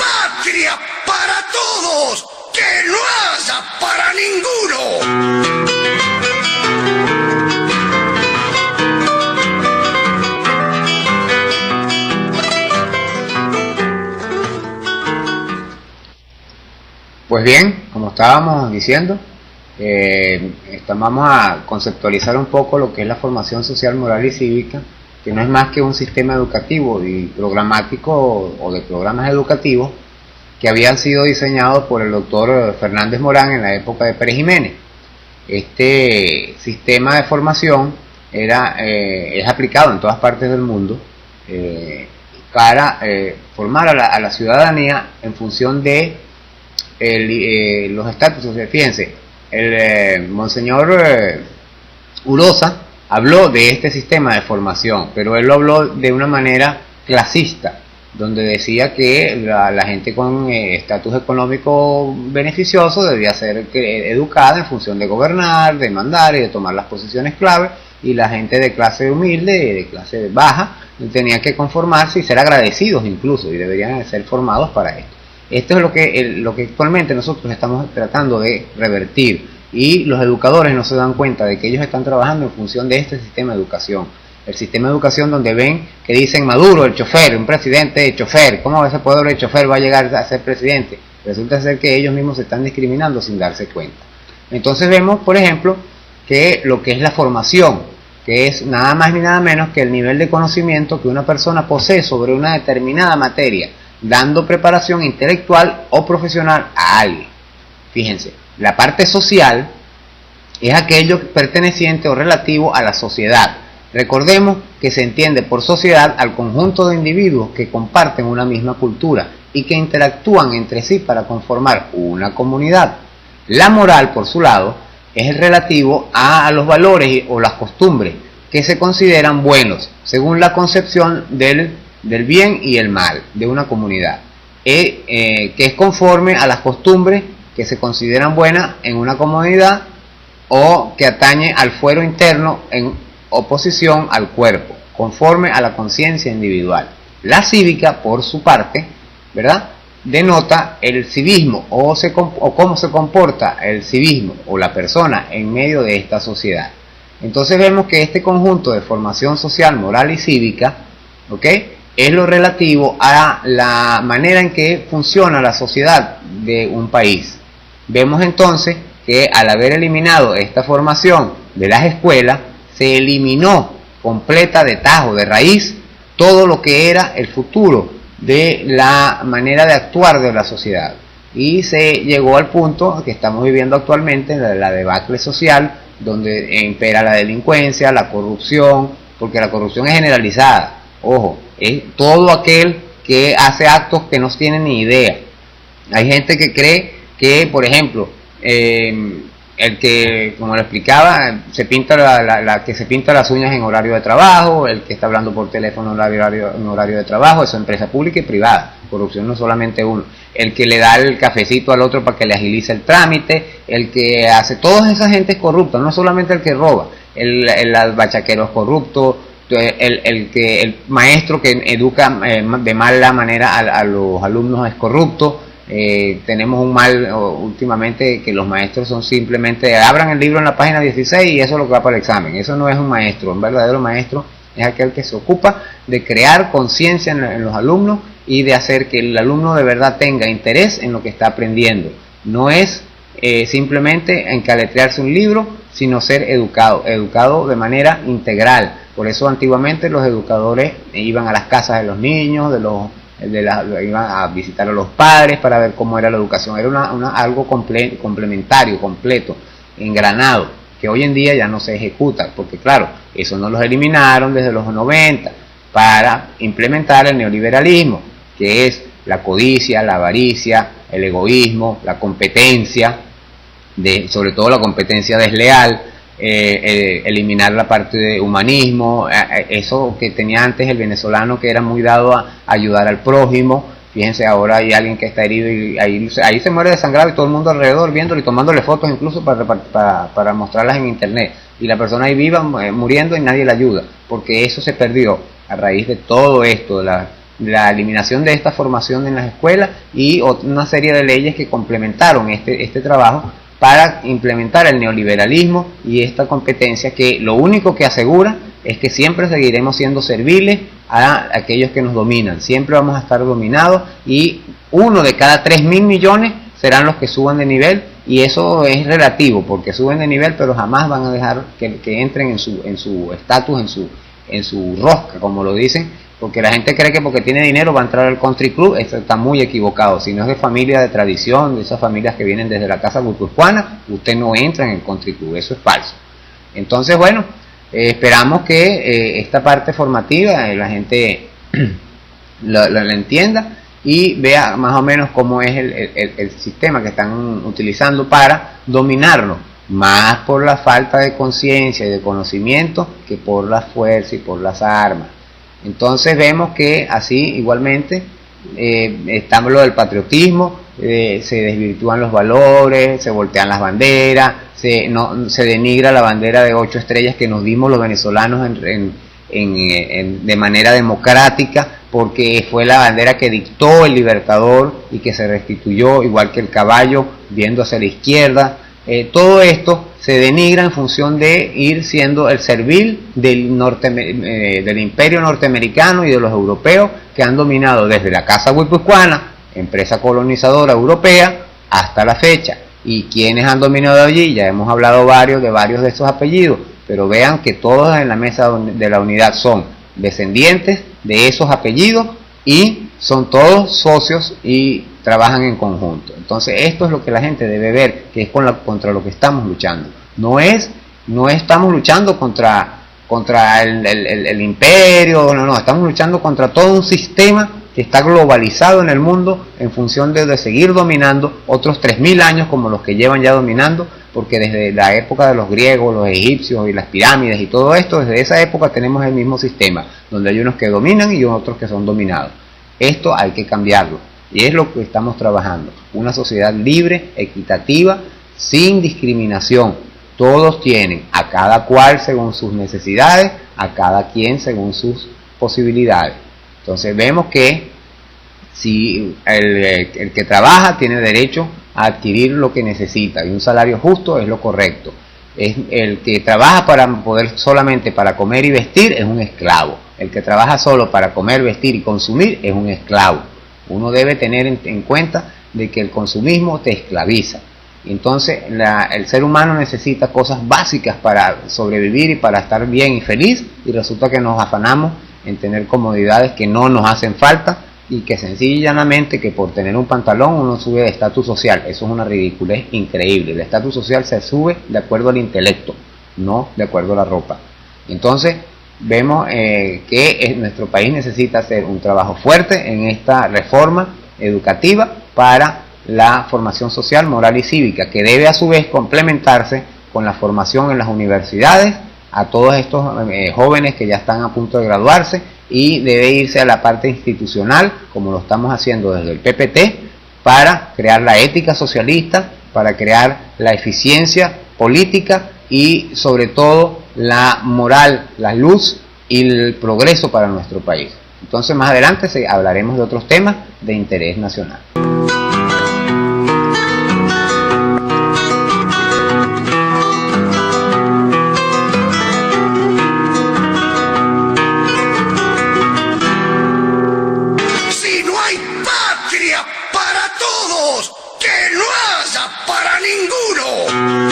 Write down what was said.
Patria para todos, que no haya para ninguno. Pues bien, como estábamos diciendo, vamos a conceptualizar un poco lo que es la formación social, moral y cívica, que no es más que un sistema educativo y programático o de programas educativos que habían sido diseñados por el doctor Fernández Morán en la época de Pérez Jiménez. Este sistema de formación es aplicado en todas partes del mundo para formar a la ciudadanía en función de los estatus. Fíjense, el monseñor Urosa habló de este sistema de formación, pero él lo habló de una manera clasista, donde decía que la gente con estatus económico beneficioso debía ser educada en función de gobernar, de mandar y de tomar las posiciones clave, y la gente de clase humilde y de clase baja tenía que conformarse y ser agradecidos incluso, y deberían ser formados para esto. Esto es lo que actualmente nosotros estamos tratando de revertir, y los educadores no se dan cuenta de que ellos están trabajando en función de este sistema de educación. El sistema de educación donde ven que dicen Maduro, el chofer, un presidente de chofer, ¿cómo ese poder de chofer va a llegar a ser presidente? Resulta ser que ellos mismos se están discriminando sin darse cuenta. Entonces vemos, por ejemplo, que lo que es la formación, que es nada más ni nada menos que el nivel de conocimiento que una persona posee sobre una determinada materia, dando preparación intelectual o profesional a alguien. Fíjense, la parte social es aquello perteneciente o relativo a la sociedad. Recordemos que se entiende por sociedad al conjunto de individuos que comparten una misma cultura y que interactúan entre sí para conformar una comunidad. La moral, por su lado, es el relativo a los valores o las costumbres que se consideran buenos, según la concepción del bien y el mal de una comunidad, que es conforme a las costumbres que se consideran buenas en una comunidad o que atañe al fuero interno en oposición al cuerpo, conforme a la conciencia individual. La cívica, por su parte, ¿verdad?, denota el civismo o cómo se comporta el civismo o la persona en medio de esta sociedad. Entonces vemos que este conjunto de formación social, moral y cívica, ¿ok?, es lo relativo a la manera en que funciona la sociedad de un país. Vemos entonces que al haber eliminado esta formación de las escuelas, se eliminó completa de tajo, de raíz, todo lo que era el futuro de la manera de actuar de la sociedad. Y se llegó al punto que estamos viviendo actualmente, la debacle social, donde impera la delincuencia, la corrupción, porque la corrupción es generalizada. Ojo, es todo aquel que hace actos que no tiene ni idea. Hay gente que cree que, por ejemplo, el que, como lo explicaba, se pinta que se pinta las uñas en horario de trabajo, el que está hablando por teléfono en horario de trabajo, eso es empresa pública y privada. Corrupción no solamente uno. El que le da el cafecito al otro para que le agilice el trámite, el que hace, toda esa gente es corrupta, no solamente el que roba, el bachaquero es corrupto, el maestro que educa de mala manera a los alumnos es corrupto. Tenemos un mal últimamente que los maestros son simplemente abran el libro en la página 16 y eso es lo que va para el examen. Eso no es un maestro. Un verdadero maestro es aquel que se ocupa de crear conciencia en los alumnos y de hacer que el alumno de verdad tenga interés en lo que está aprendiendo. No es simplemente encaletrarse un libro, sino ser educado de manera integral. Por eso antiguamente los educadores iban a las casas de los niños, iban a visitar a los padres para ver cómo era la educación. Era algo complementario, completo, engranado, que hoy en día ya no se ejecuta, porque claro, eso no los eliminaron desde los 90 para implementar el neoliberalismo, que es la codicia, la avaricia, el egoísmo, la competencia, sobre todo la competencia desleal, eliminar la parte de humanismo, eso que tenía antes el venezolano, que era muy dado a ayudar al prójimo. Fíjense, ahora hay alguien que está herido y ahí se muere desangrado y todo el mundo alrededor viéndolo y tomándole fotos incluso para mostrarlas en internet, y la persona ahí viva muriendo y nadie la ayuda, porque eso se perdió a raíz de todo esto, la eliminación de esta formación en las escuelas y una serie de leyes que complementaron este trabajo para implementar el neoliberalismo y esta competencia que lo único que asegura es que siempre seguiremos siendo serviles a aquellos que nos dominan, siempre vamos a estar dominados y 1 de cada 3.000 millones serán los que suban de nivel, y eso es relativo porque suben de nivel pero jamás van a dejar que entren en su estatus, en su rosca, como lo dicen, porque la gente cree que porque tiene dinero va a entrar al country club. Eso está muy equivocado. Si no es de familia de tradición, de esas familias que vienen desde la casa guipuzcoana, usted no entra en el country club, eso es falso. Entonces, bueno, esperamos que esta parte formativa la gente la entienda y vea más o menos cómo es el sistema que están utilizando para dominarnos, más por la falta de conciencia y de conocimiento que por la fuerza y por las armas. Entonces vemos que así igualmente está lo del patriotismo, se desvirtúan los valores, se voltean las banderas, se denigra la bandera de 8 estrellas que nos dimos los venezolanos de manera democrática, porque fue la bandera que dictó el libertador y que se restituyó, igual que el caballo viendo hacia la izquierda. Todo esto se denigra en función de ir siendo el servil del imperio norteamericano y de los europeos que han dominado desde la Casa Guipuzcoana, empresa colonizadora europea, hasta la fecha. ¿Y quienes han dominado allí? Ya hemos hablado de varios de estos apellidos, pero vean que todos en la mesa de la unidad son descendientes de esos apellidos y son todos socios y trabajan en conjunto. Entonces esto es lo que la gente debe ver, que es contra lo que estamos luchando. No estamos luchando contra el imperio, no, estamos luchando contra todo un sistema que está globalizado en el mundo en función de seguir dominando otros 3.000 años como los que llevan ya dominando, porque desde la época de los griegos, los egipcios y las pirámides y todo esto, desde esa época tenemos el mismo sistema, donde hay unos que dominan y otros que son dominados. Esto hay que cambiarlo, y es lo que estamos trabajando, una sociedad libre, equitativa, sin discriminación. Todos tienen, a cada cual según sus necesidades, a cada quien según sus posibilidades. Entonces vemos que si el que trabaja tiene derecho a adquirir lo que necesita, y un salario justo es lo correcto. El que trabaja solamente para comer y vestir es un esclavo. El que trabaja solo para comer, vestir y consumir es un esclavo. Uno debe tener en cuenta de que el consumismo te esclaviza. Entonces el ser humano necesita cosas básicas para sobrevivir y para estar bien y feliz, y resulta que nos afanamos en tener comodidades que no nos hacen falta, y que sencilla y llanamente que por tener un pantalón uno sube de estatus social. Eso es una ridiculez increíble. El estatus social se sube de acuerdo al intelecto, no de acuerdo a la ropa. Entonces vemos que nuestro país necesita hacer un trabajo fuerte en esta reforma educativa para la formación social, moral y cívica, que debe a su vez complementarse con la formación en las universidades a todos estos jóvenes que ya están a punto de graduarse, y debe irse a la parte institucional, como lo estamos haciendo desde el PPT, para crear la ética socialista, para crear la eficiencia política y sobre todo la moral, la luz y el progreso para nuestro país. Entonces más adelante hablaremos de otros temas de interés nacional. Para todos, que no haya para ninguno.